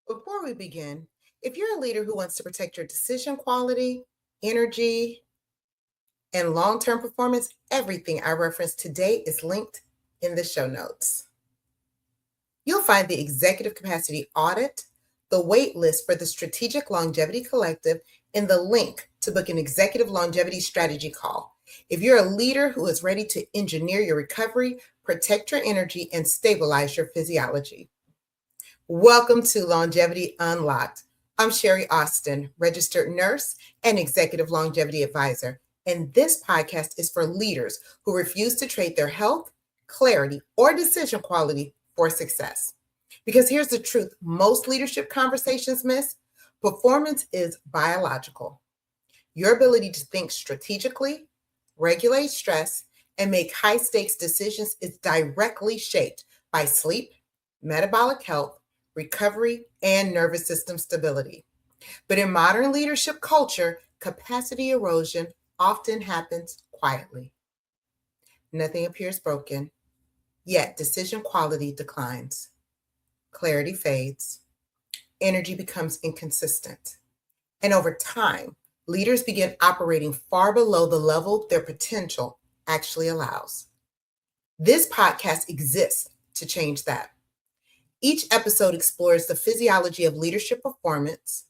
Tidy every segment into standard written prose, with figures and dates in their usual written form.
Before we begin, if you're a leader who wants to protect your decision quality, energy, and long term performance, everything I referenced today is linked in the show notes. You'll find the Executive Capacity Audit, the wait list for the Strategic Longevity Collective, and the link to book an executive longevity strategy call. If you're a leader who is ready to engineer your recovery, protect your energy, and stabilize your physiology. Welcome to Longevity Unlocked. I'm Sherri Austin, registered nurse and executive longevity advisor. And this podcast is for leaders who refuse to trade their health, clarity, or decision quality for success. Because here's the truth most leadership conversations miss: performance is biological. Your ability to think strategically, regulate stress, and make high stakes decisions is directly shaped by sleep, metabolic health, recovery, and nervous system stability. But in modern leadership culture, capacity erosion often happens quietly. Nothing appears broken, yet decision quality declines. Clarity fades, energy becomes inconsistent. And over time, leaders begin operating far below the level their potential actually allows. This podcast exists to change that. Each episode explores the physiology of leadership performance,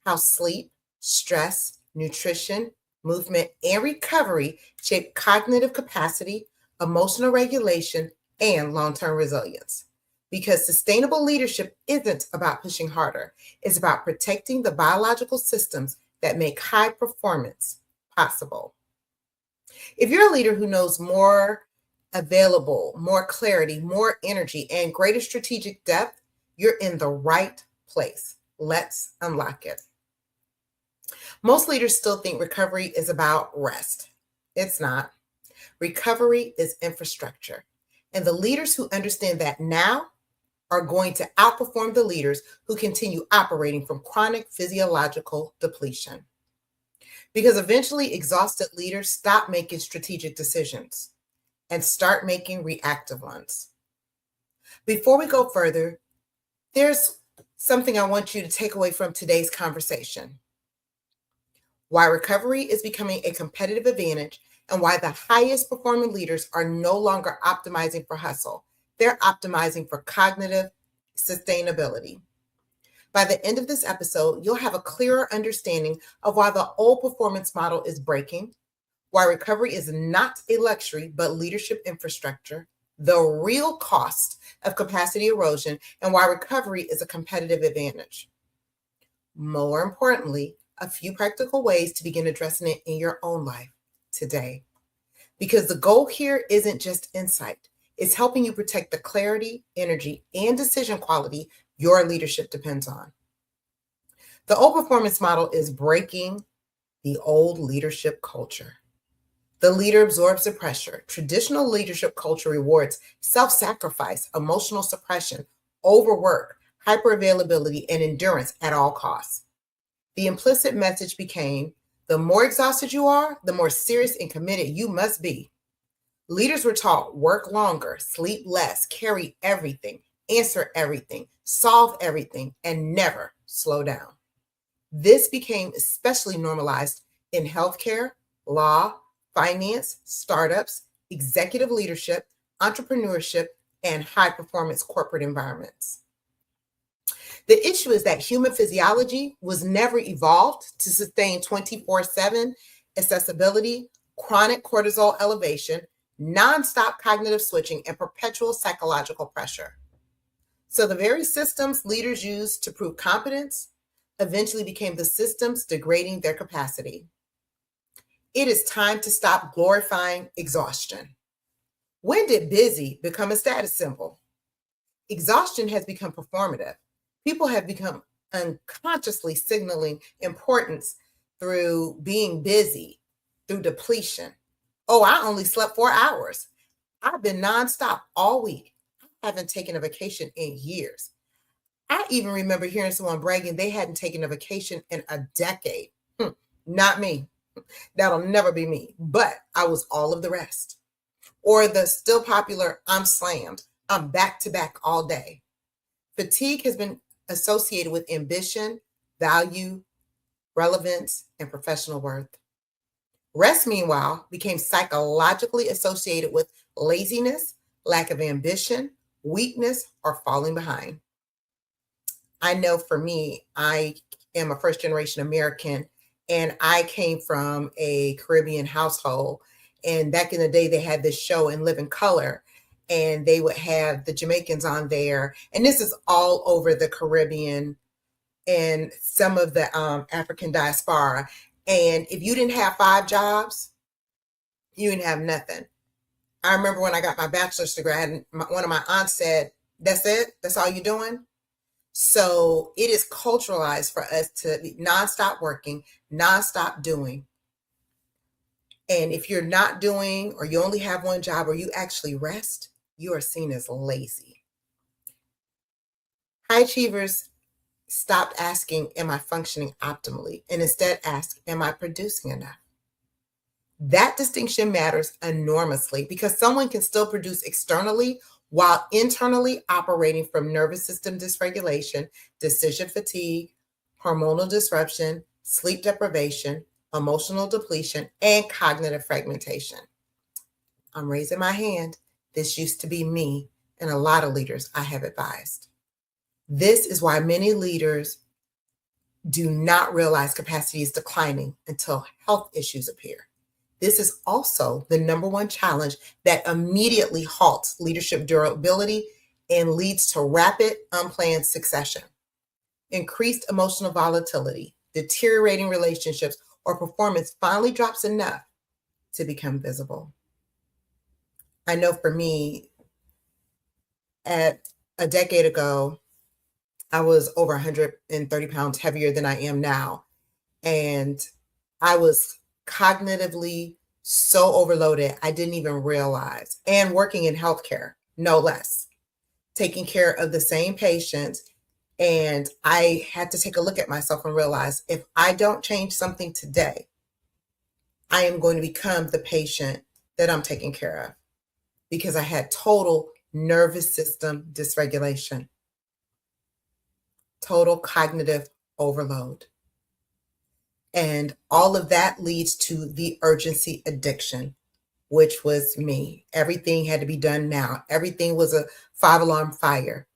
how sleep, stress, nutrition, movement, and recovery shape cognitive capacity, emotional regulation, and long-term resilience. Because sustainable leadership isn't about pushing harder, it's about protecting the biological systems that make high performance possible. If you're a leader who knows more available, more clarity, more energy, and greater strategic depth, you're in the right place. Let's unlock it. Most leaders still think recovery is about rest. It's not. Recovery is infrastructure. And the leaders who understand that now are going to outperform the leaders who continue operating from chronic physiological depletion. Because eventually, exhausted leaders stop making strategic decisions and start making reactive ones. Before we go further, there's something I want you to take away from today's conversation. Why recovery is becoming a competitive advantage and why the highest performing leaders are no longer optimizing for hustle. They're optimizing for cognitive sustainability. By the end of this episode, you'll have a clearer understanding of why the old performance model is breaking, why recovery is not a luxury, but leadership infrastructure, the real cost of capacity erosion, and why recovery is a competitive advantage. More importantly, a few practical ways to begin addressing it in your own life today. Because the goal here isn't just insight, it's helping you protect the clarity, energy, and decision quality your leadership depends on. The old performance model is breaking the old leadership culture. The leader absorbs the pressure. Traditional leadership culture rewards self-sacrifice, emotional suppression, overwork, hyperavailability, and endurance at all costs. The implicit message became, the more exhausted you are, the more serious and committed you must be. Leaders were taught work longer, sleep less, carry everything, answer everything, solve everything, and never slow down. This became especially normalized in healthcare, law, finance, startups, executive leadership, entrepreneurship, and high-performance corporate environments. The issue is that human physiology was never evolved to sustain 24/7 accessibility, chronic cortisol elevation, nonstop cognitive switching, and perpetual psychological pressure. So the very systems leaders used to prove competence eventually became the systems degrading their capacity. It is time to stop glorifying exhaustion. When did busy become a status symbol? Exhaustion has become performative. People have become unconsciously signaling importance through being busy, through depletion. Oh, I only slept 4 hours. I've been nonstop all week. I haven't taken a vacation in years. I even remember hearing someone bragging they hadn't taken a vacation in a decade. Not me. That'll never be me. But I was all of the rest. Or the still popular, I'm slammed. I'm back to back all day. Fatigue has been associated with ambition, value, relevance, and professional worth. Rest, meanwhile, became psychologically associated with laziness, lack of ambition, weakness, or falling behind. I know for me, I am a first generation American and I came from a Caribbean household. And back in the day, they had this show in Living Color and they would have the Jamaicans on there. And this is all over the Caribbean and some of the African diaspora. And if you didn't have 5 jobs, you didn't have nothing. I remember when I got my bachelor's degree, one of my aunts said, "That's it? That's all you're doing?" So it is culturalized for us to be nonstop working, nonstop doing. And if you're not doing, or you only have one job, or you actually rest, you are seen as lazy. High achievers stopped asking, "Am I functioning optimally?" and instead ask, "Am I producing enough?" That distinction matters enormously because someone can still produce externally while internally operating from nervous system dysregulation, decision fatigue, hormonal disruption, sleep deprivation, emotional depletion, and cognitive fragmentation. I'm raising my hand. This used to be me and a lot of leaders I have advised. This is why many leaders do not realize capacity is declining until health issues appear. This is also the number one challenge that immediately halts leadership durability and leads to rapid, unplanned succession. Increased emotional volatility, deteriorating relationships, or performance finally drops enough to become visible. I know for me, at a decade ago, I was over 130 pounds heavier than I am now. And I was cognitively so overloaded, I didn't even realize. And working in healthcare, no less, taking care of the same patients. And I had to take a look at myself and realize if I don't change something today, I am going to become the patient that I'm taking care of because I had total nervous system dysregulation, total cognitive overload. And all of that leads to the urgency addiction, which was me. Everything had to be done now. Everything was a 5-alarm fire.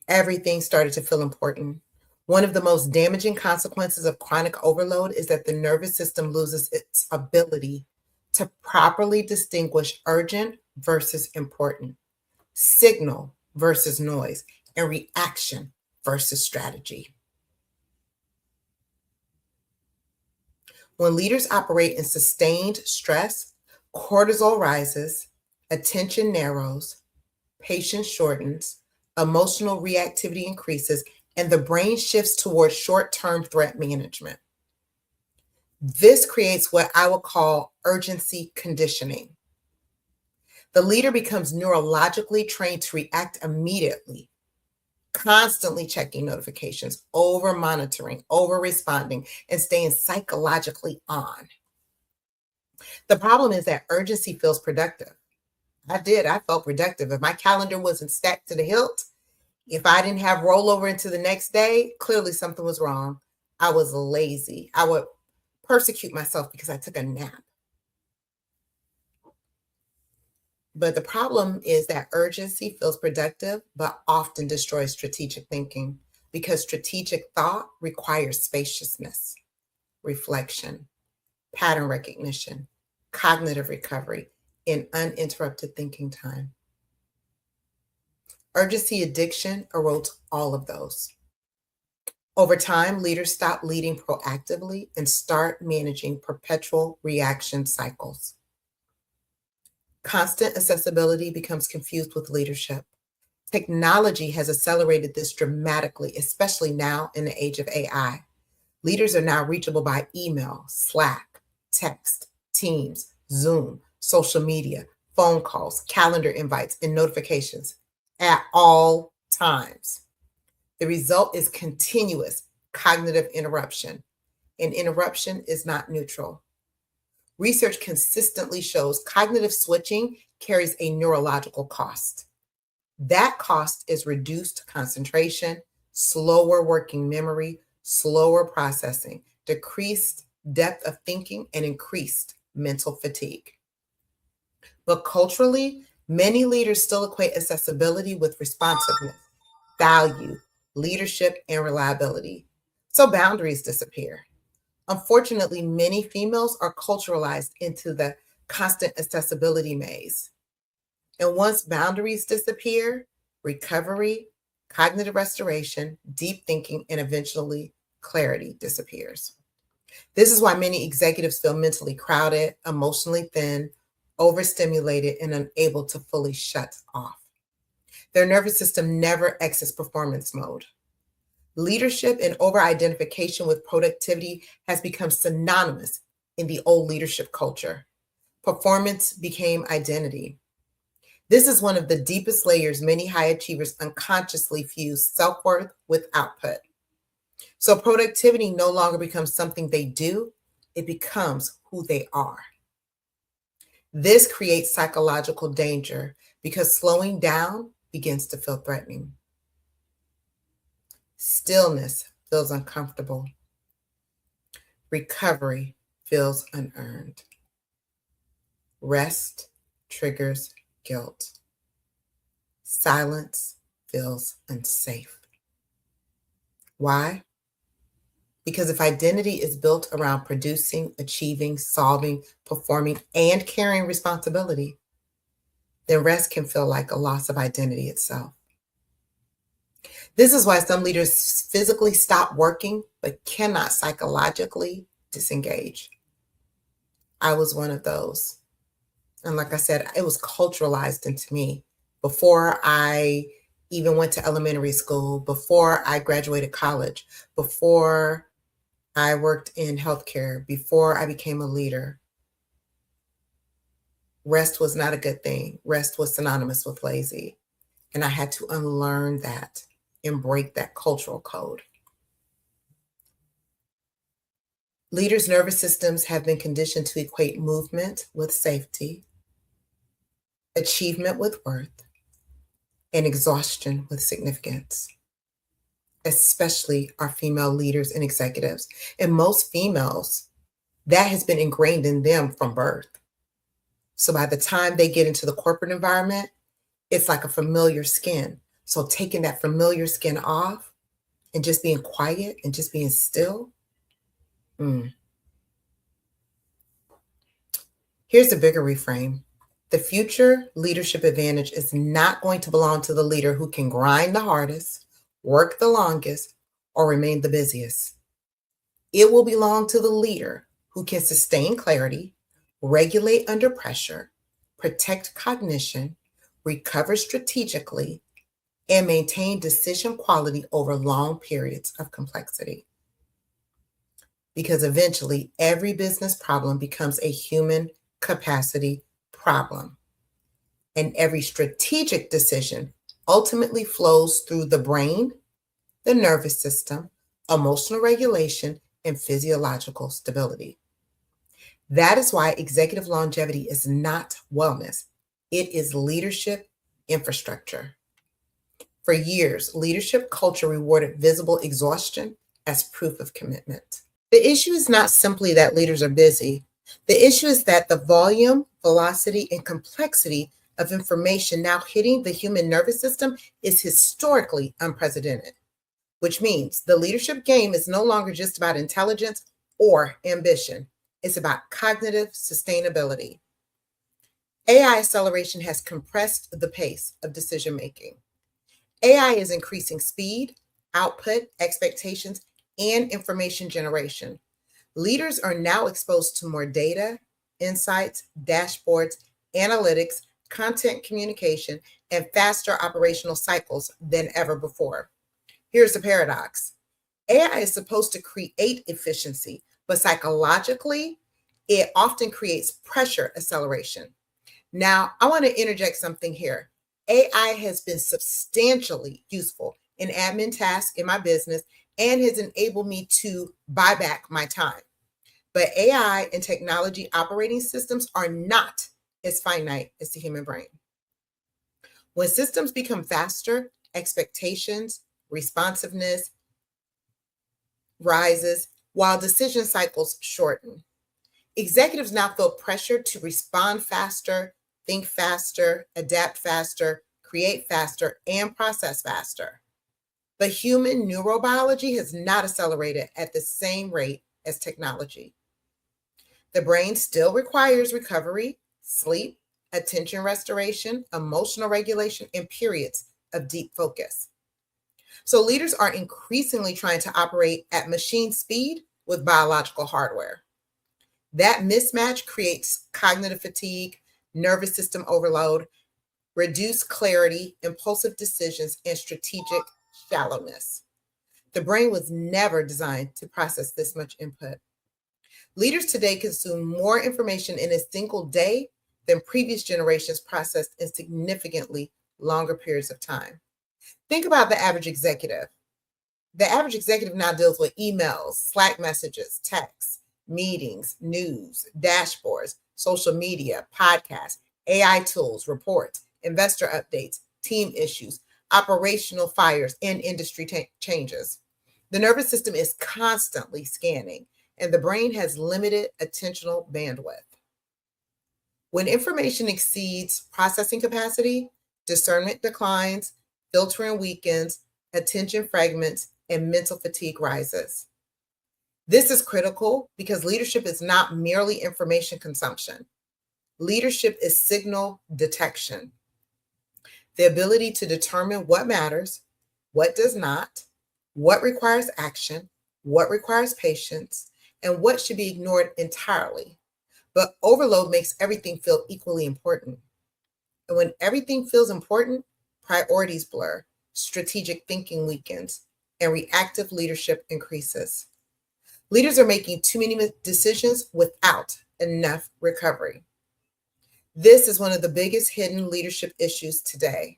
Everything started to feel important. One of the most damaging consequences of chronic overload is that the nervous system loses its ability to properly distinguish urgent versus important, signal versus noise, and reaction versus strategy. When leaders operate in sustained stress, cortisol rises, attention narrows, patience shortens, emotional reactivity increases, and the brain shifts towards short-term threat management. This creates what I would call urgency conditioning. The leader becomes neurologically trained to react immediately, constantly checking notifications, over monitoring, over responding, and staying psychologically on. The problem is that urgency feels productive. I felt productive. If my calendar wasn't stacked to the hilt, if I didn't have rollover into the next day, clearly something was wrong. I was lazy. I would persecute myself because I took a nap. But the problem is that urgency feels productive, but often destroys strategic thinking because strategic thought requires spaciousness, reflection, pattern recognition, cognitive recovery, and uninterrupted thinking time. Urgency addiction erodes all of those. Over time, leaders stop leading proactively and start managing perpetual reaction cycles. Constant accessibility becomes confused with leadership. Technology has accelerated this dramatically, especially now in the age of AI. Leaders are now reachable by email, Slack, text, Teams, Zoom, social media, phone calls, calendar invites, and notifications at all times. The result is continuous cognitive interruption, and interruption is not neutral. Research consistently shows cognitive switching carries a neurological cost. That cost is reduced concentration, slower working memory, slower processing, decreased depth of thinking, and increased mental fatigue. But culturally, many leaders still equate accessibility with responsiveness, value, leadership, and reliability. So boundaries disappear. Unfortunately, many females are culturalized into the constant accessibility maze. And once boundaries disappear, recovery, cognitive restoration, deep thinking, and eventually clarity disappears. This is why many executives feel mentally crowded, emotionally thin, overstimulated, and unable to fully shut off. Their nervous system never exits performance mode. Leadership and over identification with productivity has become synonymous in the old leadership culture. Performance became identity. This is one of the deepest layers many high achievers unconsciously fuse self-worth with output. So productivity no longer becomes something they do, it becomes who they are. This creates psychological danger because slowing down begins to feel threatening. Stillness feels uncomfortable. Recovery feels unearned. Rest triggers guilt. Silence feels unsafe. Why? Because if identity is built around producing, achieving, solving, performing, and carrying responsibility, then rest can feel like a loss of identity itself. This is why some leaders physically stop working but cannot psychologically disengage. I was one of those. And like I said, it was culturalized into me before I even went to elementary school, before I graduated college, before I worked in healthcare, before I became a leader. Rest was not a good thing. Rest was synonymous with lazy. And I had to unlearn that and break that cultural code. Leaders' nervous systems have been conditioned to equate movement with safety, achievement with worth, and exhaustion with significance, especially our female leaders and executives. And most females, that has been ingrained in them from birth. So by the time they get into the corporate environment, it's like a familiar skin. So taking that familiar skin off and just being quiet and just being still. Here's the bigger reframe. The future leadership advantage is not going to belong to the leader who can grind the hardest, work the longest, or remain the busiest. It will belong to the leader who can sustain clarity, regulate under pressure, protect cognition, recover strategically, and maintain decision quality over long periods of complexity. Because eventually, every business problem becomes a human capacity problem. And every strategic decision ultimately flows through the brain, the nervous system, emotional regulation, and physiological stability. That is why executive longevity is not wellness. It is leadership infrastructure. For years, leadership culture rewarded visible exhaustion as proof of commitment. The issue is not simply that leaders are busy. The issue is that the volume, velocity, and complexity of information now hitting the human nervous system is historically unprecedented, which means the leadership game is no longer just about intelligence or ambition. It's about cognitive sustainability. AI acceleration has compressed the pace of decision making. AI is increasing speed, output, expectations, and information generation. Leaders are now exposed to more data, insights, dashboards, analytics, content communication, and faster operational cycles than ever before. Here's the paradox. AI is supposed to create efficiency, but psychologically, it often creates pressure acceleration. Now, I want to interject something here. AI has been substantially useful in admin tasks in my business and has enabled me to buy back my time. But AI and technology operating systems are not as finite as the human brain. When systems become faster, expectations, responsiveness rises while decision cycles shorten. Executives now feel pressure to respond faster, think faster, adapt faster, create faster, and process faster. But human neurobiology has not accelerated at the same rate as technology. The brain still requires recovery, sleep, attention restoration, emotional regulation, and periods of deep focus. So leaders are increasingly trying to operate at machine speed with biological hardware. That mismatch creates cognitive fatigue, nervous system overload, reduced clarity, impulsive decisions, and strategic shallowness. The brain was never designed to process this much input. Leaders today consume more information in a single day than previous generations processed in significantly longer periods of time. Think about the average executive. The average executive now deals with emails, Slack messages, texts, meetings, news, dashboards, social media, podcasts, AI tools, reports, investor updates, team issues, operational fires, and industry changes. The nervous system is constantly scanning, and the brain has limited attentional bandwidth. When information exceeds processing capacity, discernment declines, filtering weakens, attention fragments, and mental fatigue rises. This is critical because leadership is not merely information consumption. Leadership is signal detection, the ability to determine what matters, what does not, what requires action, what requires patience, and what should be ignored entirely. But overload makes everything feel equally important. And when everything feels important, priorities blur, strategic thinking weakens, and reactive leadership increases. Leaders are making too many decisions without enough recovery. This is one of the biggest hidden leadership issues today.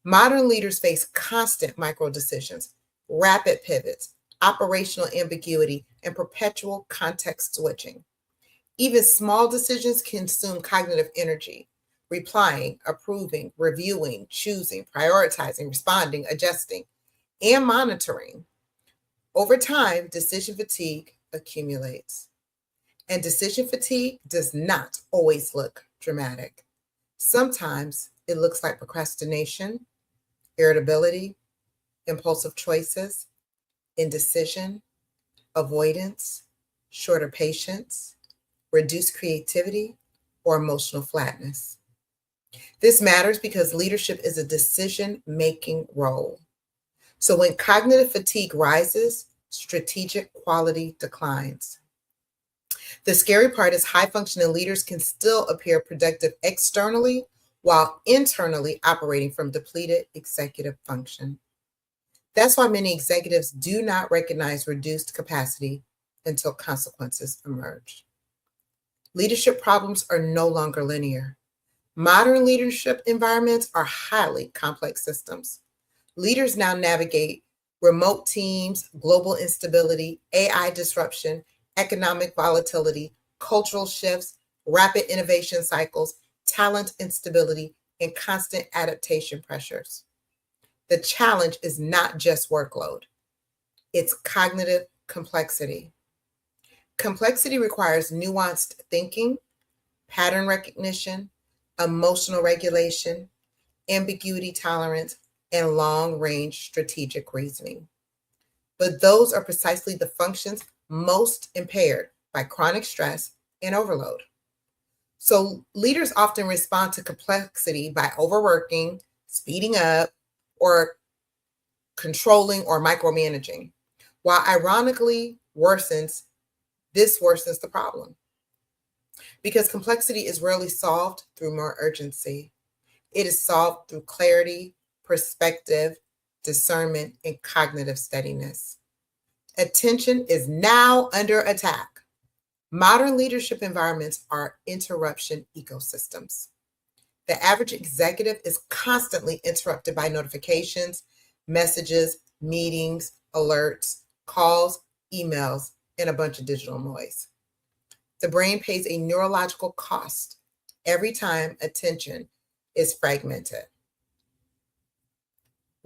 Modern leaders face constant micro decisions, rapid pivots, operational ambiguity, and perpetual context switching. Even small decisions consume cognitive energy. Replying, approving, reviewing, choosing, prioritizing, responding, adjusting, and monitoring. Over time, decision fatigue accumulates. And decision fatigue does not always look dramatic. Sometimes it looks like procrastination, irritability, impulsive choices, indecision, avoidance, shorter patience, reduced creativity, or emotional flatness. This matters because leadership is a decision-making role. So when cognitive fatigue rises, strategic quality declines. The scary part is high-functioning leaders can still appear productive externally while internally operating from depleted executive function. That's why many executives do not recognize reduced capacity until consequences emerge. Leadership problems are no longer linear. Modern leadership environments are highly complex systems. Leaders now navigate remote teams, global instability, AI disruption, economic volatility, cultural shifts, rapid innovation cycles, talent instability, and constant adaptation pressures. The challenge is not just workload, it's cognitive complexity. Complexity requires nuanced thinking, pattern recognition, emotional regulation, ambiguity tolerance, and long-range strategic reasoning. But those are precisely the functions most impaired by chronic stress and overload. So leaders often respond to complexity by overworking, speeding up, or controlling or micromanaging, while ironically this worsens the problem. Because complexity is rarely solved through more urgency. It is solved through clarity, perspective, discernment, and cognitive steadiness. Attention is now under attack. Modern leadership environments are interruption ecosystems. The average executive is constantly interrupted by notifications, messages, meetings, alerts, calls, emails, and a bunch of digital noise. The brain pays a neurological cost every time attention is fragmented.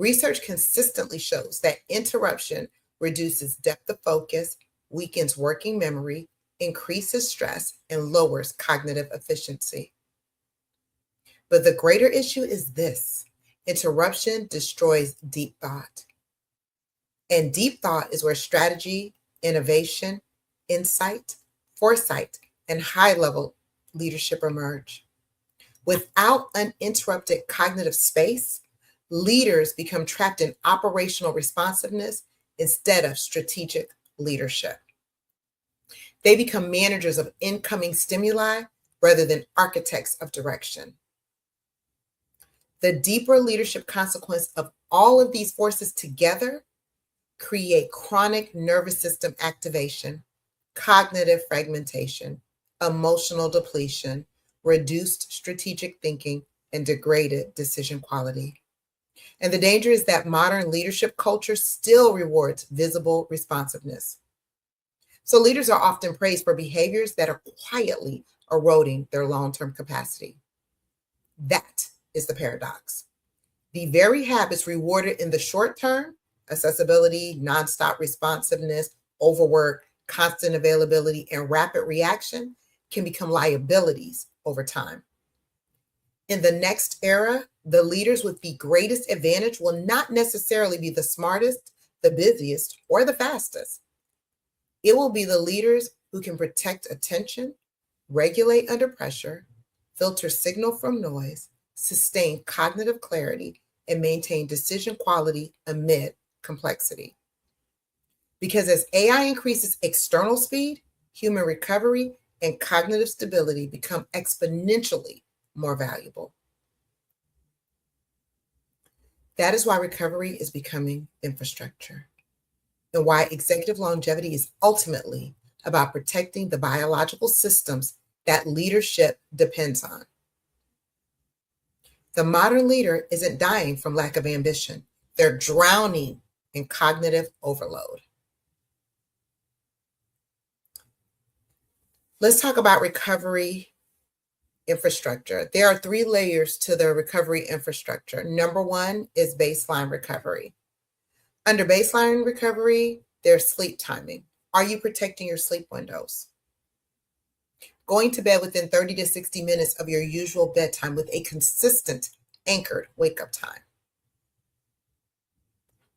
Research consistently shows that interruption reduces depth of focus, weakens working memory, increases stress, and lowers cognitive efficiency. But the greater issue is this: interruption destroys deep thought. And deep thought is where strategy, innovation, insight, foresight, and high level leadership emerge. Without uninterrupted cognitive space, leaders become trapped in operational responsiveness instead of strategic leadership. They become managers of incoming stimuli rather than architects of direction. The deeper leadership consequence of all of these forces together create chronic nervous system activation, cognitive fragmentation, emotional depletion, reduced strategic thinking, and degraded decision quality. And the danger is that modern leadership culture still rewards visible responsiveness. So leaders are often praised for behaviors that are quietly eroding their long-term capacity. That is the paradox. The very habits rewarded in the short term, accessibility, nonstop responsiveness, overwork, constant availability, and rapid reaction, can become liabilities over time. In the next era, the leaders with the greatest advantage will not necessarily be the smartest, the busiest, or the fastest. It will be the leaders who can protect attention, regulate under pressure, filter signal from noise, sustain cognitive clarity, and maintain decision quality amid complexity. Because as AI increases external speed, human recovery and cognitive stability become exponentially more valuable. That is why recovery is becoming infrastructure, and why executive longevity is ultimately about protecting the biological systems that leadership depends on. The modern leader isn't dying from lack of ambition. They're drowning in cognitive overload. Let's talk about recovery infrastructure. There are 3 layers to the recovery infrastructure. Number 1 is baseline recovery. Under baseline recovery, there's sleep timing. Are you protecting your sleep windows? Going to bed within 30 to 60 minutes of your usual bedtime with a consistent anchored wake-up time.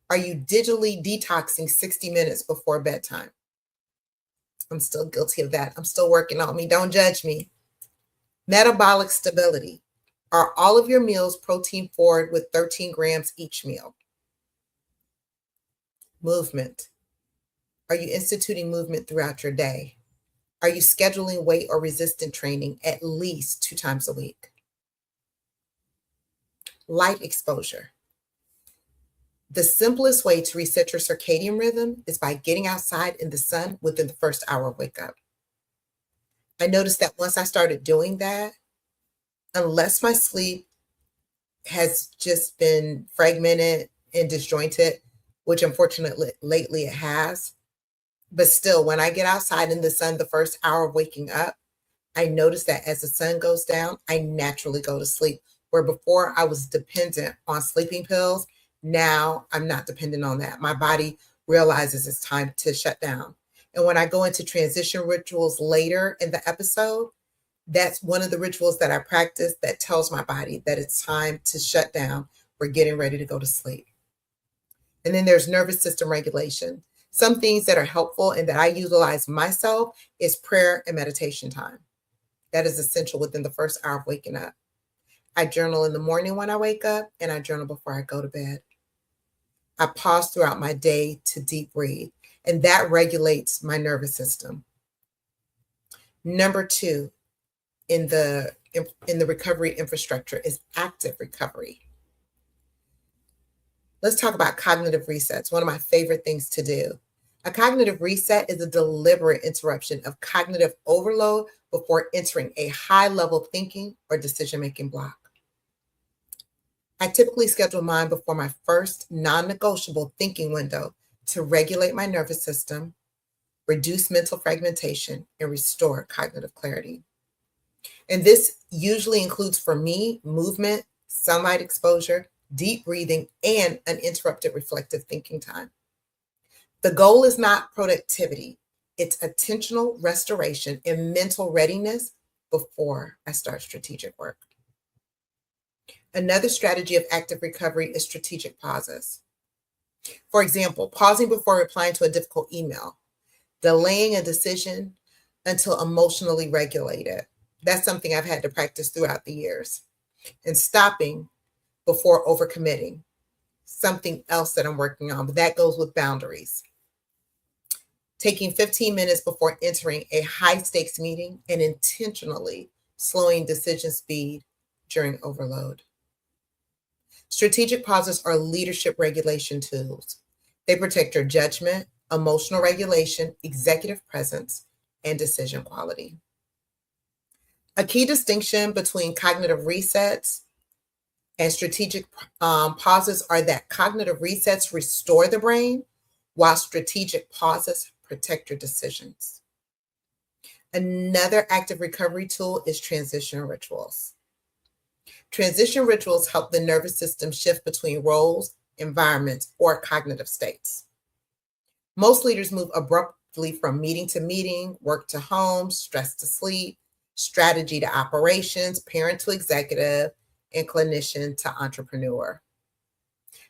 Are you digitally detoxing 60 minutes before bedtime? I'm still guilty of that. I'm still working on me. Don't judge me. Metabolic stability. Are all of your meals protein forward with 13 grams each meal? Movement. Are you instituting movement throughout your day? Are you scheduling weight or resistance training at least 2 times a week? Light exposure. The simplest way to reset your circadian rhythm is by getting outside in the sun within the first hour of wake up. I noticed that once I started doing that, unless my sleep has just been fragmented and disjointed, which unfortunately lately it has, but still, when I get outside in the sun the first hour of waking up, I notice that as the sun goes down, I naturally go to sleep. Where before I was dependent on sleeping pills, now I'm not dependent on that. My body realizes it's time to shut down. And when I go into transition rituals later in the episode, that's one of the rituals that I practice that tells my body that it's time to shut down. We're getting ready to go to sleep. And then there's nervous system regulation. Some things that are helpful and that I utilize myself is prayer and meditation time. That is essential within the first hour of waking up. I journal in the morning when I wake up, and I journal before I go to bed. I pause throughout my day to deep breathe, and that regulates my nervous system. Number 2 in the recovery infrastructure is active recovery. Let's talk about cognitive resets, one of my favorite things to do. A cognitive reset is a deliberate interruption of cognitive overload before entering a high-level thinking or decision-making block. I typically schedule mine before my first non-negotiable thinking window to regulate my nervous system, reduce mental fragmentation, and restore cognitive clarity. And this usually includes, for me, movement, sunlight exposure, deep breathing, and uninterrupted reflective thinking time. The goal is not productivity, it's attentional restoration and mental readiness before I start strategic work. Another strategy of active recovery is strategic pauses. For example, pausing before replying to a difficult email, delaying a decision until emotionally regulated. That's something I've had to practice throughout the years. And stopping before overcommitting, something else that I'm working on, but that goes with boundaries. Taking 15 minutes before entering a high stakes meeting and intentionally slowing decision speed during overload. Strategic pauses are leadership regulation tools. They protect your judgment, emotional regulation, executive presence, and decision quality. A key distinction between cognitive resets and strategic pauses are that cognitive resets restore the brain, while strategic pauses protect your decisions. Another active recovery tool is transition rituals. Transition rituals help the nervous system shift between roles, environments, or cognitive states. Most leaders move abruptly from meeting to meeting, work to home, stress to sleep, strategy to operations, parent to executive, and clinician to entrepreneur.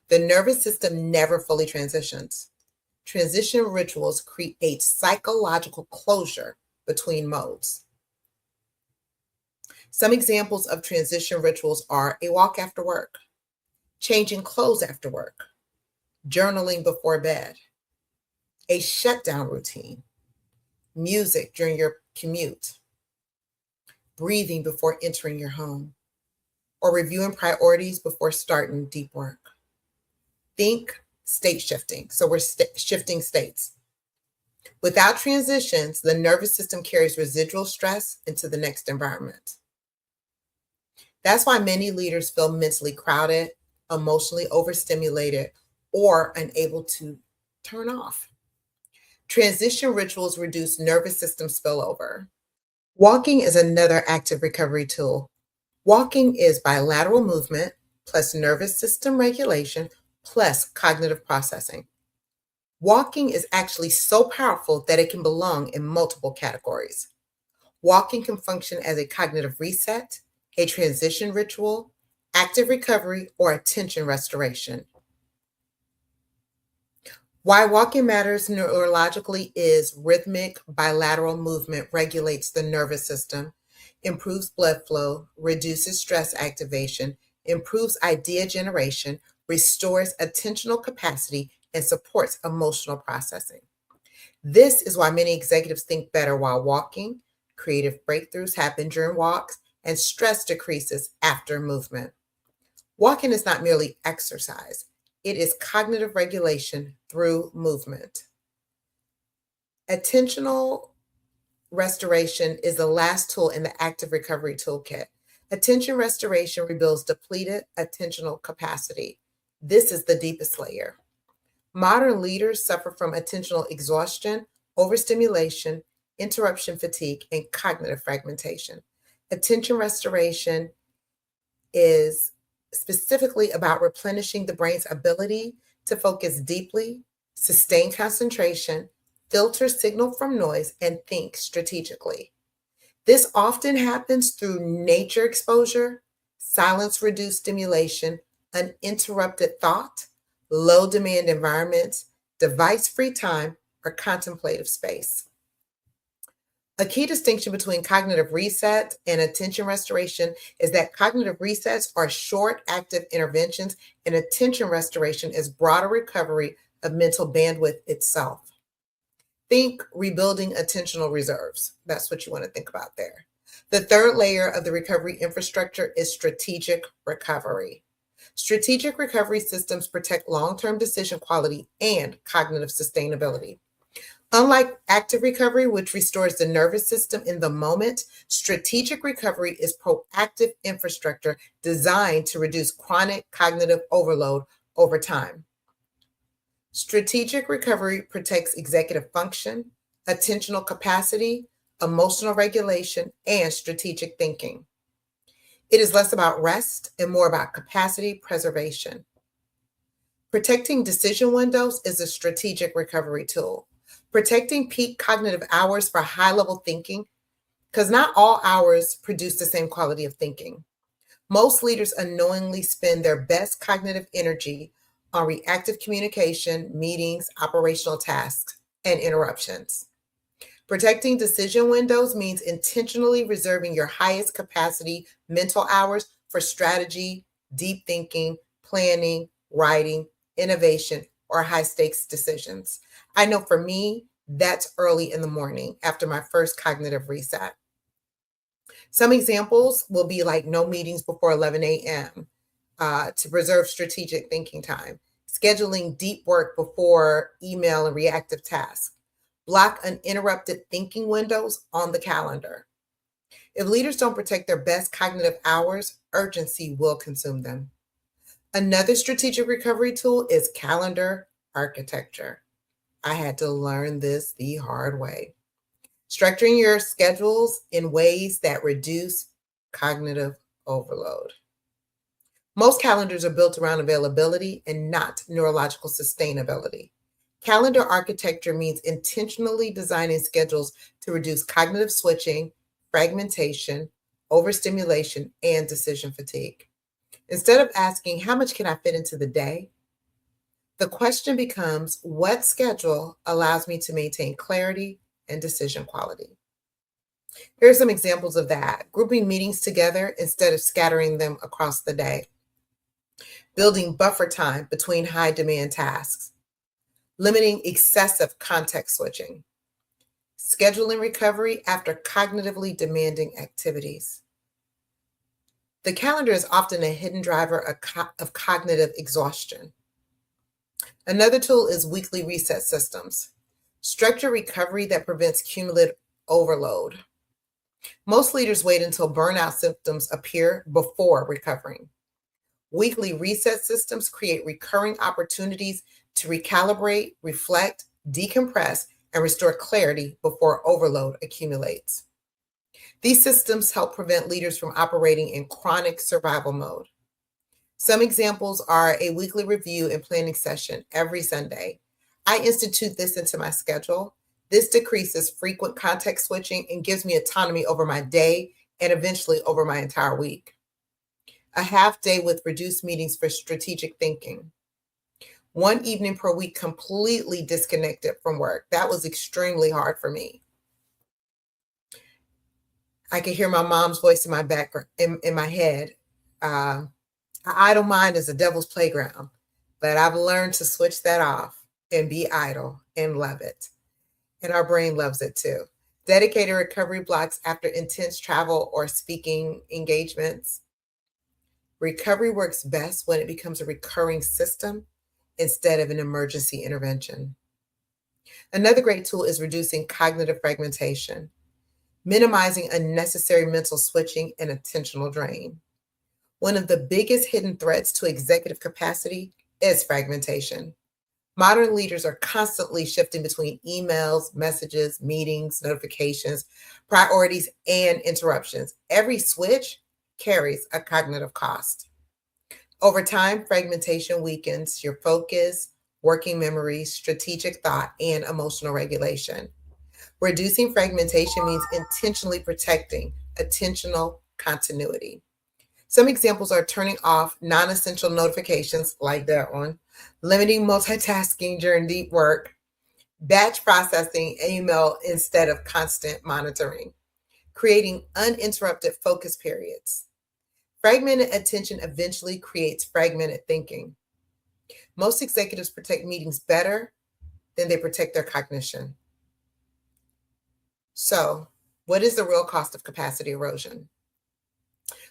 The nervous system never fully transitions. Transition rituals create psychological closure between modes. Some examples of transition rituals are a walk after work, changing clothes after work, journaling before bed, a shutdown routine, music during your commute, breathing before entering your home, or reviewing priorities before starting deep work. Think state shifting. So we're shifting states. Without transitions, the nervous system carries residual stress into the next environment. That's why many leaders feel mentally crowded, emotionally overstimulated, or unable to turn off. Transition rituals reduce nervous system spillover. Walking is another active recovery tool. Walking is bilateral movement plus nervous system regulation plus cognitive processing. Walking is actually so powerful that it can belong in multiple categories. Walking can function as a cognitive reset, a transition ritual, active recovery, or attention restoration. Why walking matters neurologically is rhythmic bilateral movement regulates the nervous system, improves blood flow, reduces stress activation, improves idea generation, restores attentional capacity, and supports emotional processing. This is why many executives think better while walking, creative breakthroughs happen during walks, and stress decreases after movement. Walking is not merely exercise. It is cognitive regulation through movement. Attentional restoration is the last tool in the active recovery toolkit. Attention restoration rebuilds depleted attentional capacity. This is the deepest layer. Modern leaders suffer from attentional exhaustion, overstimulation, interruption fatigue, and cognitive fragmentation. Attention restoration is specifically about replenishing the brain's ability to focus deeply, sustain concentration, filter signal from noise, and think strategically. This often happens through nature exposure, silence-reduced stimulation, uninterrupted thought, low-demand environments, device-free time, or contemplative space. A key distinction between cognitive reset and attention restoration is that cognitive resets are short, active interventions, and attention restoration is broader recovery of mental bandwidth itself. Think rebuilding attentional reserves. That's what you want to think about there. The third layer of the recovery infrastructure is strategic recovery. Strategic recovery systems protect long-term decision quality and cognitive sustainability. Unlike active recovery, which restores the nervous system in the moment, strategic recovery is proactive infrastructure designed to reduce chronic cognitive overload over time. Strategic recovery protects executive function, attentional capacity, emotional regulation, and strategic thinking. It is less about rest and more about capacity preservation. Protecting decision windows is a strategic recovery tool. Protecting peak cognitive hours for high level thinking, because not all hours produce the same quality of thinking. Most leaders unknowingly spend their best cognitive energy on reactive communication, meetings, operational tasks, and interruptions. Protecting decision windows means intentionally reserving your highest capacity mental hours for strategy, deep thinking, planning, writing, innovation, or high stakes decisions. I know for me, that's early in the morning after my first cognitive reset. Some examples will be like no meetings before 11 a.m. To preserve strategic thinking time, scheduling deep work before email and reactive tasks, block uninterrupted thinking windows on the calendar. If leaders don't protect their best cognitive hours, urgency will consume them. Another strategic recovery tool is calendar architecture. I had to learn this the hard way. Structuring your schedules in ways that reduce cognitive overload. Most calendars are built around availability and not neurological sustainability. Calendar architecture means intentionally designing schedules to reduce cognitive switching, fragmentation, overstimulation, and decision fatigue. Instead of asking, how much can I fit into the day? The question becomes, what schedule allows me to maintain clarity and decision quality? Here are some examples of that. Grouping meetings together instead of scattering them across the day. Building buffer time between high demand tasks. Limiting excessive context switching. Scheduling recovery after cognitively demanding activities. The calendar is often a hidden driver of cognitive exhaustion. Another tool is weekly reset systems. Structure recovery that prevents cumulative overload. Most leaders wait until burnout symptoms appear before recovering. Weekly reset systems create recurring opportunities to recalibrate, reflect, decompress, and restore clarity before overload accumulates. These systems help prevent leaders from operating in chronic survival mode. Some examples are a weekly review and planning session every Sunday. I institute this into my schedule. This decreases frequent context switching and gives me autonomy over my day and eventually over my entire week. A half day with reduced meetings for strategic thinking. One evening per week completely disconnected from work. That was extremely hard for me. I could hear my mom's voice in my background, in my head. An idle mind is a devil's playground, but I've learned to switch that off and be idle and love it. And our brain loves it too. Dedicated recovery blocks after intense travel or speaking engagements. Recovery works best when it becomes a recurring system instead of an emergency intervention. Another great tool is reducing cognitive fragmentation, minimizing unnecessary mental switching and attentional drain. One of the biggest hidden threats to executive capacity is fragmentation. Modern leaders are constantly shifting between emails, messages, meetings, notifications, priorities, and interruptions. Every switch carries a cognitive cost. Over time, fragmentation weakens your focus, working memory, strategic thought, and emotional regulation. Reducing fragmentation means intentionally protecting attentional continuity. Some examples are turning off non-essential notifications like that one, limiting multitasking during deep work, batch processing email instead of constant monitoring, creating uninterrupted focus periods. Fragmented attention eventually creates fragmented thinking. Most executives protect meetings better than they protect their cognition. So, what is the real cost of capacity erosion?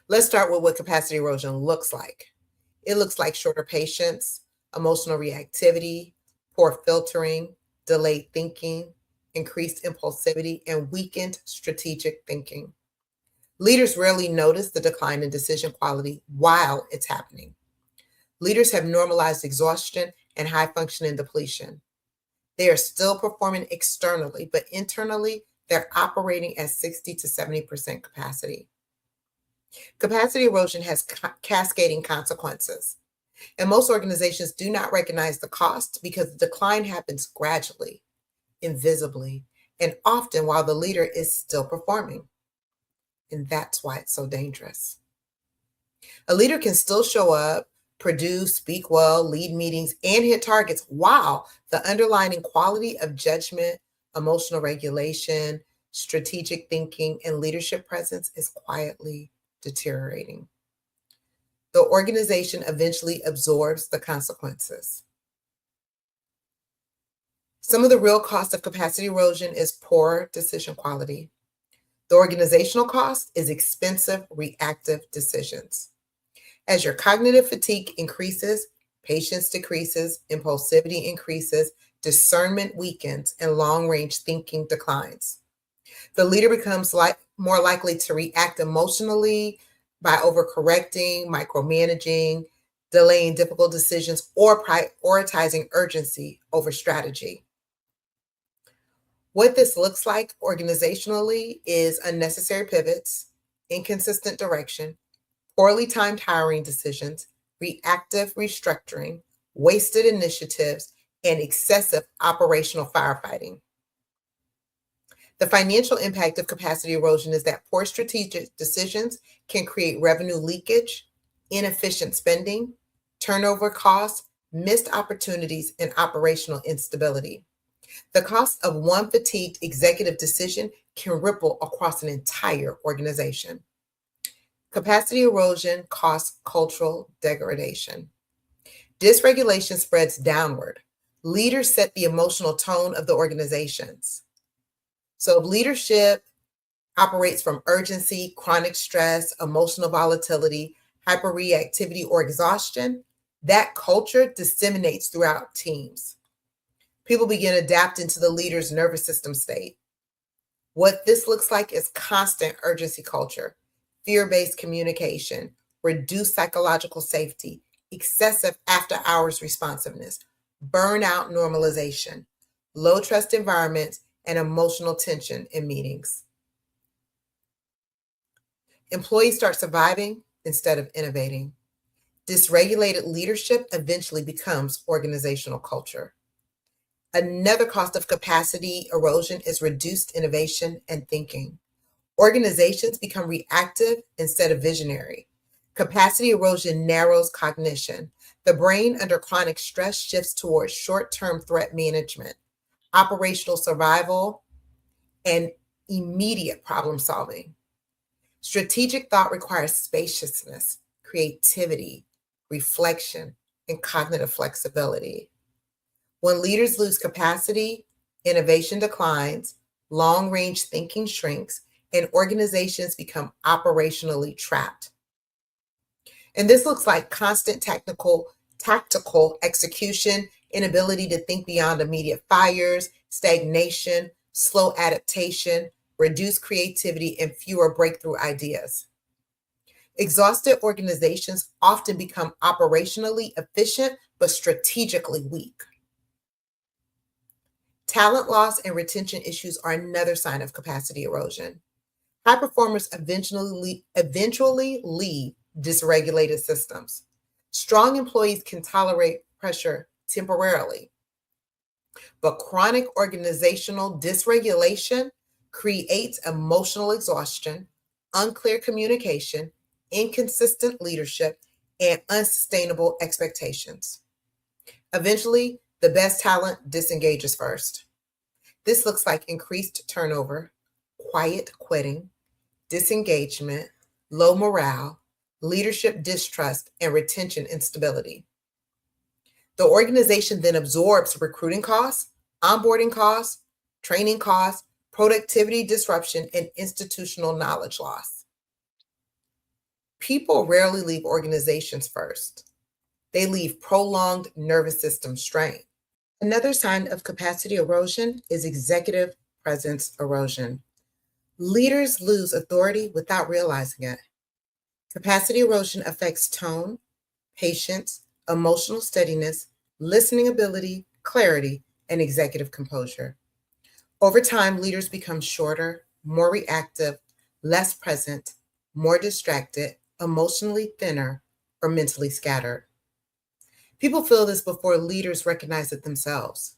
Let's start with what capacity erosion looks like. It looks like shorter patience, emotional reactivity, poor filtering, delayed thinking, increased impulsivity, and weakened strategic thinking. Leaders rarely notice the decline in decision quality while it's happening. Leaders have normalized exhaustion and high functioning depletion. They are still performing externally, but internally, they're operating at 60 to 70% capacity. Capacity erosion has cascading consequences, and most organizations do not recognize the cost because the decline happens gradually, invisibly, and often while the leader is still performing. And that's why it's so dangerous. A leader can still show up, produce, speak well, lead meetings, and hit targets while the underlying quality of judgment, emotional regulation, strategic thinking, and leadership presence is quietly deteriorating. The organization eventually absorbs the consequences. Some of the real cost of capacity erosion is poor decision quality. The organizational cost is expensive reactive decisions. As your cognitive fatigue increases, patience decreases, impulsivity increases, discernment weakens, and long-range thinking declines. The leader becomes more likely to react emotionally by overcorrecting, micromanaging, delaying difficult decisions, or prioritizing urgency over strategy. What this looks like organizationally is unnecessary pivots, inconsistent direction, poorly timed hiring decisions, reactive restructuring, wasted initiatives, and excessive operational firefighting. The financial impact of capacity erosion is that poor strategic decisions can create revenue leakage, inefficient spending, turnover costs, missed opportunities, and operational instability. The cost of one fatigued executive decision can ripple across an entire organization. Capacity erosion causes cultural degradation. Dysregulation spreads downward. Leaders set the emotional tone of the organizations. So if leadership operates from urgency, chronic stress, emotional volatility, hyperreactivity, or exhaustion, that culture disseminates throughout teams. People begin adapting to the leader's nervous system state. What this looks like is constant urgency culture, fear-based communication, reduced psychological safety, excessive after-hours responsiveness, burnout normalization, low trust environments, and emotional tension in meetings. Employees start surviving instead of innovating. Dysregulated leadership eventually becomes organizational culture. Another cost of capacity erosion is reduced innovation and thinking. Organizations become reactive instead of visionary. Capacity erosion narrows cognition. The brain under chronic stress shifts towards short-term threat management, operational survival, and immediate problem solving. Strategic thought requires spaciousness, creativity, reflection, and cognitive flexibility. When leaders lose capacity, innovation declines, long-range thinking shrinks, and organizations become operationally trapped. And this looks like constant tactical execution, inability to think beyond immediate fires, stagnation, slow adaptation, reduced creativity, and fewer breakthrough ideas. Exhausted organizations often become operationally efficient but strategically weak. Talent loss and retention issues are another sign of capacity erosion. High performers eventually leave dysregulated systems. Strong employees can tolerate pressure temporarily, but chronic organizational dysregulation creates emotional exhaustion, unclear communication, inconsistent leadership, and unsustainable expectations. Eventually, the best talent disengages first. This looks like increased turnover, quiet quitting, disengagement, low morale, leadership distrust, and retention instability. The organization then absorbs recruiting costs, onboarding costs, training costs, productivity disruption, and institutional knowledge loss. People rarely leave organizations first. They leave prolonged nervous system strain. Another sign of capacity erosion is executive presence erosion. Leaders lose authority without realizing it. Capacity erosion affects tone, patience, emotional steadiness, listening ability, clarity, and executive composure. Over time, leaders become shorter, more reactive, less present, more distracted, emotionally thinner, or mentally scattered. People feel this before leaders recognize it themselves.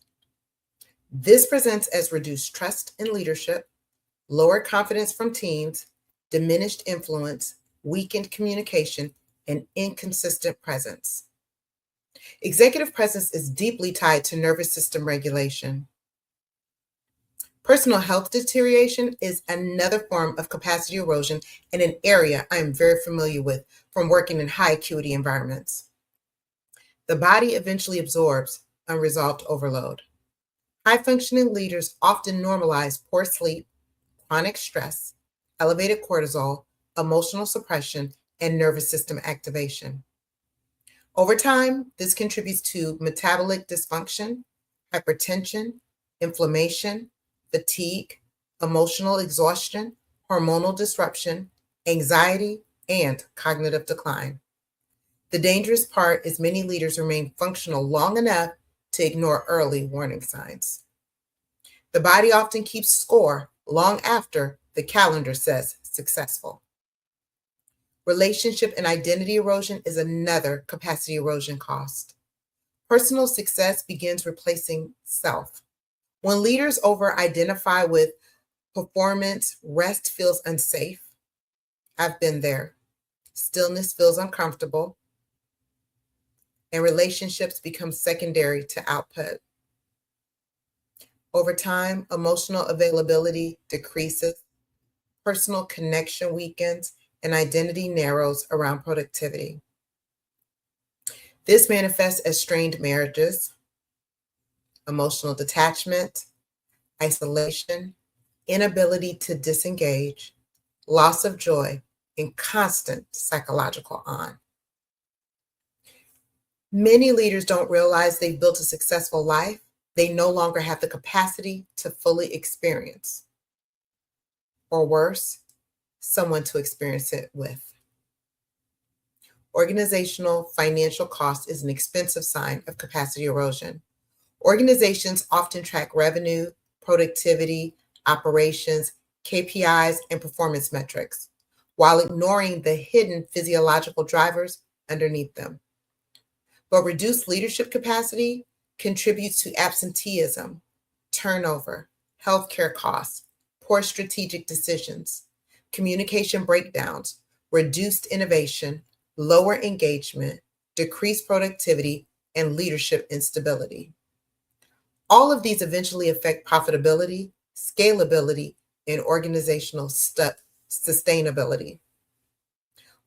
This presents as reduced trust in leadership, lower confidence from teams, diminished influence, weakened communication, and inconsistent presence. Executive presence is deeply tied to nervous system regulation. Personal health deterioration is another form of capacity erosion and an area I am very familiar with from working in high acuity environments. The body eventually absorbs unresolved overload. High functioning leaders often normalize poor sleep, chronic stress, elevated cortisol, emotional suppression, and nervous system activation. Over time, this contributes to metabolic dysfunction, hypertension, inflammation, fatigue, emotional exhaustion, hormonal disruption, anxiety, and cognitive decline. The dangerous part is many leaders remain functional long enough to ignore early warning signs. The body often keeps score long after the calendar says successful. Relationship and identity erosion is another capacity erosion cost. Personal success begins replacing self. When leaders over-identify with performance, rest feels unsafe. I've been there. Stillness feels uncomfortable, and relationships become secondary to output. Over time, emotional availability decreases, personal connection weakens, and identity narrows around productivity. This manifests as strained marriages, emotional detachment, isolation, inability to disengage, loss of joy, and constant psychological on. Many leaders don't realize they've built a successful life they no longer have the capacity to fully experience, or worse, someone to experience it with. Organizational financial cost is an expensive sign of capacity erosion. Organizations often track revenue, productivity, operations, KPIs, and performance metrics, while ignoring the hidden physiological drivers underneath them. But reduced leadership capacity contributes to absenteeism, turnover, healthcare costs, poor strategic decisions, communication breakdowns, reduced innovation, lower engagement, decreased productivity, and leadership instability. All of these eventually affect profitability, scalability, and organizational sustainability.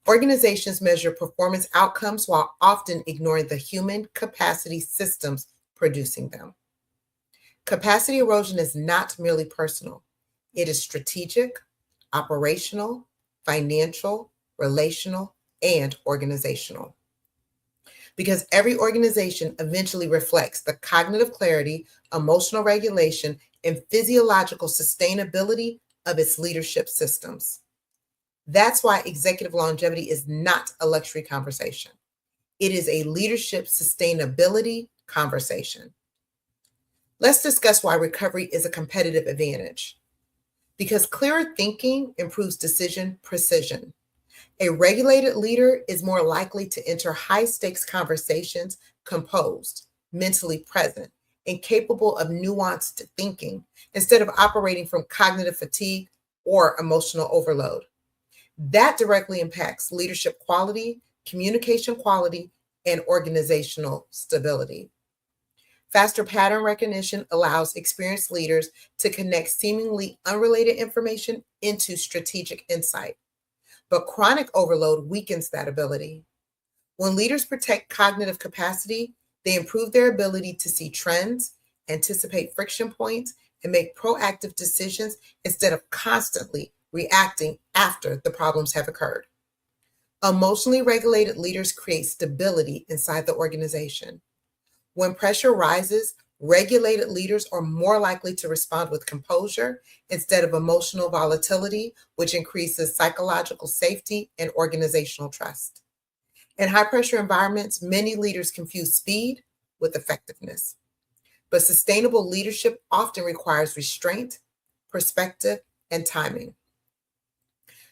Organizations measure performance outcomes while often ignoring the human capacity systems producing them. Capacity erosion is not merely personal. It is strategic, operational, financial, relational, and organizational. Because every organization eventually reflects the cognitive clarity, emotional regulation, and physiological sustainability of its leadership systems. That's why executive longevity is not a luxury conversation. It is a leadership sustainability conversation. Let's discuss why recovery is a competitive advantage. Because clearer thinking improves decision precision. A regulated leader is more likely to enter high-stakes conversations composed, mentally present, and capable of nuanced thinking instead of operating from cognitive fatigue or emotional overload. That directly impacts leadership quality, communication quality, and organizational stability. Faster pattern recognition allows experienced leaders to connect seemingly unrelated information into strategic insight. But chronic overload weakens that ability. When leaders protect cognitive capacity, they improve their ability to see trends, anticipate friction points, and make proactive decisions instead of constantly reacting after the problems have occurred. Emotionally regulated leaders create stability inside the organization. When pressure rises, regulated leaders are more likely to respond with composure instead of emotional volatility, which increases psychological safety and organizational trust. In high pressure environments, many leaders confuse speed with effectiveness. But sustainable leadership often requires restraint, perspective, and timing.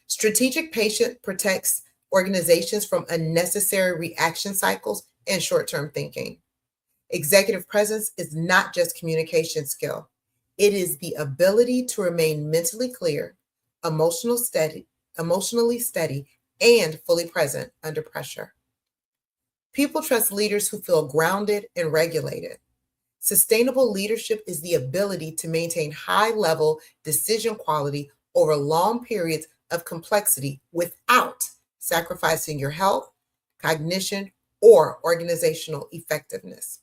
Strategic patient protects organizations from unnecessary reaction cycles and short-term thinking. Executive presence is not just communication skill. It is the ability to remain mentally clear, emotionally steady, and fully present under pressure. People trust leaders who feel grounded and regulated. Sustainable leadership is the ability to maintain high-level decision quality over long periods of complexity without sacrificing your health, cognition, or organizational effectiveness.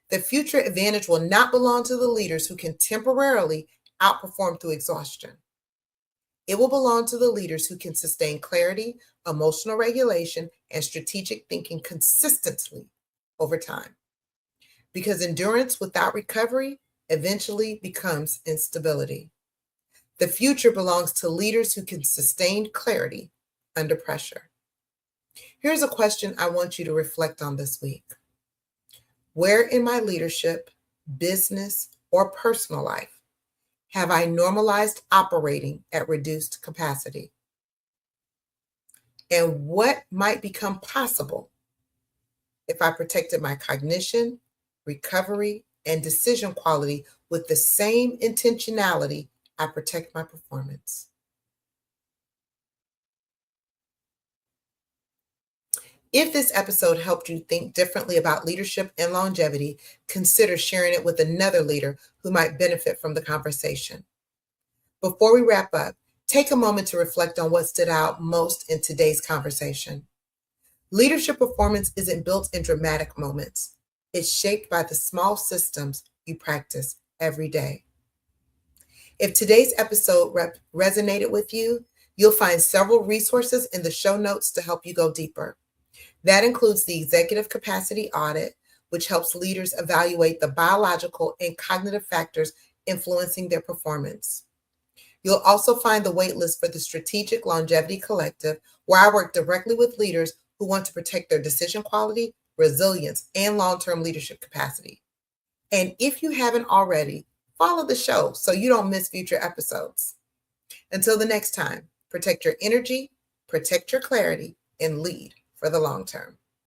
The future advantage will not belong to the leaders who can temporarily outperform through exhaustion. It will belong to the leaders who can sustain clarity, emotional regulation, and strategic thinking consistently over time. Because endurance without recovery eventually becomes instability. The future belongs to leaders who can sustain clarity under pressure. Here's a question I want you to reflect on this week. Where in my leadership, business, or personal life have I normalized operating at reduced capacity? And what might become possible if I protected my cognition, recovery, and decision quality with the same intentionality I protect my performance? If this episode helped you think differently about leadership and longevity, consider sharing it with another leader who might benefit from the conversation. Before we wrap up, take a moment to reflect on what stood out most in today's conversation. Leadership performance isn't built in dramatic moments. It's shaped by the small systems you practice every day. If today's episode resonated with you, you'll find several resources in the show notes to help you go deeper. That includes the Executive Capacity Audit, which helps leaders evaluate the biological and cognitive factors influencing their performance. You'll also find the waitlist for the Strategic Longevity Collective, where I work directly with leaders who want to protect their decision quality, resilience, and long-term leadership capacity. And if you haven't already, follow the show so you don't miss future episodes. Until the next time, protect your energy, protect your clarity, and lead for the long term.